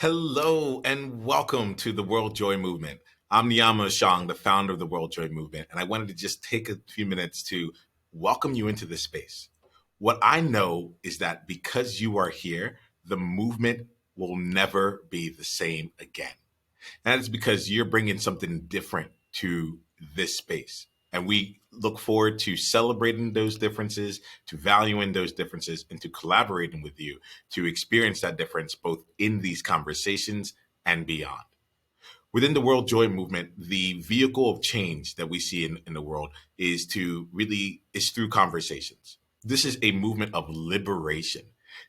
Hello and welcome to the World Joy Movement. I'm Niyama Shang, the founder of the World Joy Movement, and I wanted to just take a few minutes to welcome you into this space. What I know is that because you are here, the movement will never be the same again. And it's because you're bringing something different to this space. And we look forward to celebrating those differences, to valuing those differences, and to collaborating with you to experience that difference both in these conversations and beyond. Within the World Joy Movement, the vehicle of change that we see in the world is through conversations. This is a movement of liberation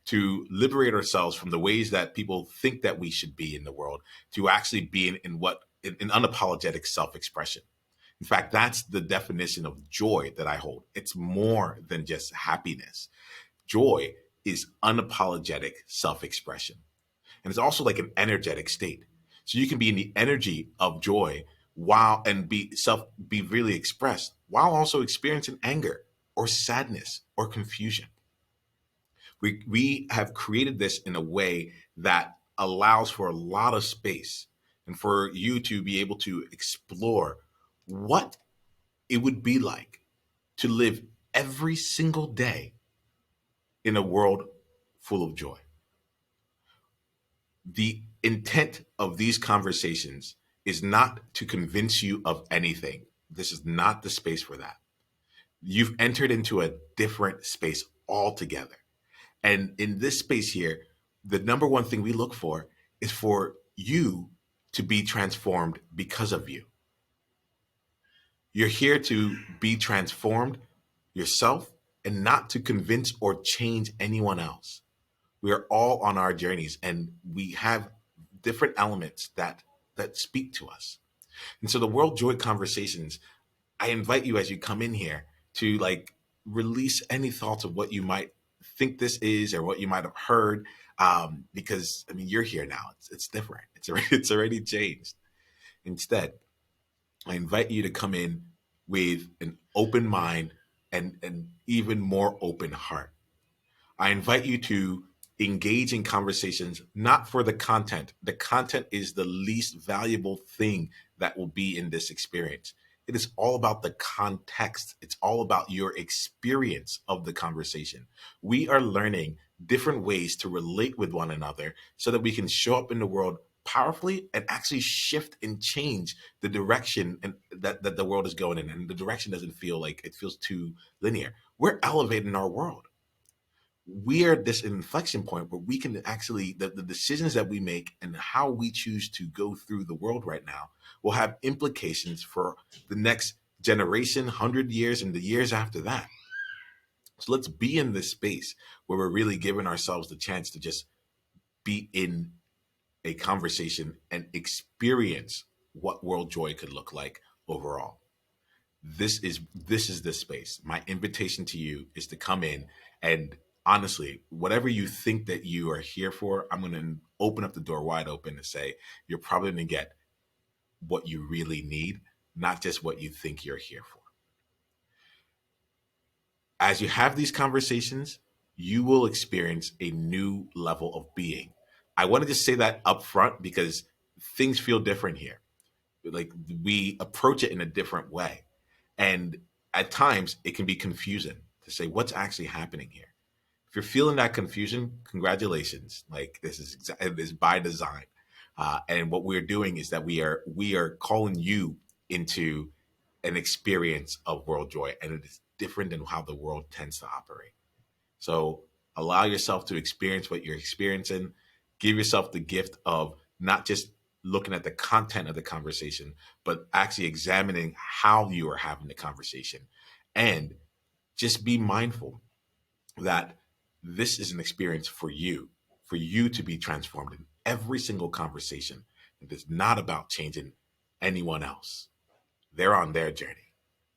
to liberate ourselves from the ways that people think that we should be in the world, to actually be in unapologetic self-expression. In fact, that's the definition of joy that I hold. It's more than just happiness. Joy is unapologetic self-expression. And it's also like an energetic state. So you can be in the energy of joy while and be really expressed while also experiencing anger or sadness or confusion. We have created this in a way that allows for a lot of space and for you to be able to explore what it would be like to live every single day in a world full of joy. The intent of these conversations is not to convince you of anything. This is not the space for that. You've entered into a different space altogether. And in this space here, the number one thing we look for is for you to be transformed because of you. You're here to be transformed yourself and not to convince or change anyone else. We are all on our journeys and we have different elements that speak to us. And so the World Joy Conversations, I invite you as you come in here to like release any thoughts of what you might think this is or what you might have heard. Because I mean, you're here now. It's different. It's already changed. Instead, I invite you to come in with an open mind and an even more open heart. I invite you to engage in conversations, not for the content. The content is the least valuable thing that will be in this experience. It is all about the context. It's all about your experience of the conversation. We are learning different ways to relate with one another so that we can show up in the world powerfully and actually shift and change the direction that the world is going in. And the direction doesn't feel like it feels too linear. We're elevating our world. We are at this inflection point where we can actually the decisions that we make and how we choose to go through the world right now will have implications for the next generation, 100 years, and the years after that. So let's be in this space where we're really giving ourselves the chance to just be in a conversation and experience what world joy could look like overall. This is the space. My invitation to you is to come in and honestly, whatever you think that you are here for, I'm going to open up the door wide open and say you're probably going to get what you really need, not just what you think you're here for. As you have these conversations, you will experience a new level of being. I want to just say that up front because things feel different here. Like we approach it in a different way. And at times it can be confusing to say what's actually happening here. If you're feeling that confusion, congratulations. Like this is by design. And what we're doing is that we are calling you into an experience of world joy, and it is different than how the world tends to operate. So allow yourself to experience what you're experiencing. Give yourself the gift of not just looking at the content of the conversation, but actually examining how you are having the conversation. And just be mindful that this is an experience for you to be transformed in every single conversation. It is not about changing anyone else. They're on their journey.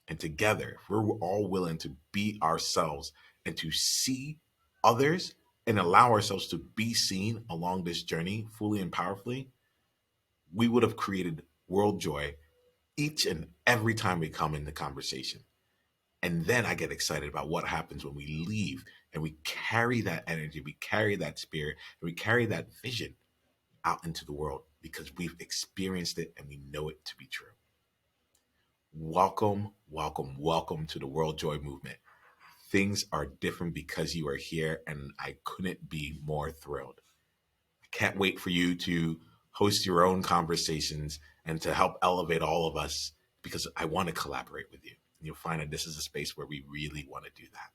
And together, if we're all willing to be ourselves and to see others and allow ourselves to be seen along this journey fully and powerfully, we would have created world joy each and every time we come in the conversation. And then I get excited about what happens when we leave and we carry that energy, we carry that spirit, and we carry that vision out into the world because we've experienced it and we know it to be true. Welcome, welcome, welcome to the World Joy Movement. Things are different because you are here, and I couldn't be more thrilled. I can't wait for you to host your own conversations and to help elevate all of us because I want to collaborate with you. And you'll find that this is a space where we really want to do that.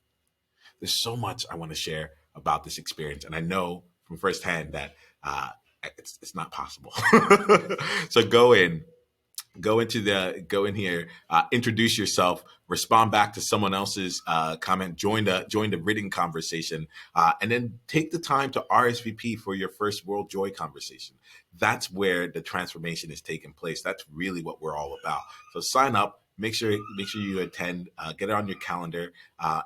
There's so much I want to share about this experience, and I know from firsthand that it's not possible. So go in here, introduce yourself, respond back to someone else's comment, join the written conversation, and then take the time to RSVP for your first World Joy conversation. That's where the transformation is taking place. That's really what we're all about. So sign up, make sure you attend, get it on your calendar,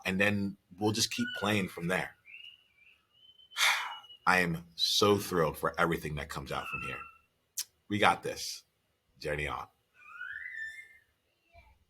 and then we'll just keep playing from there. I am so thrilled for everything that comes out from here. We got this. Journey on.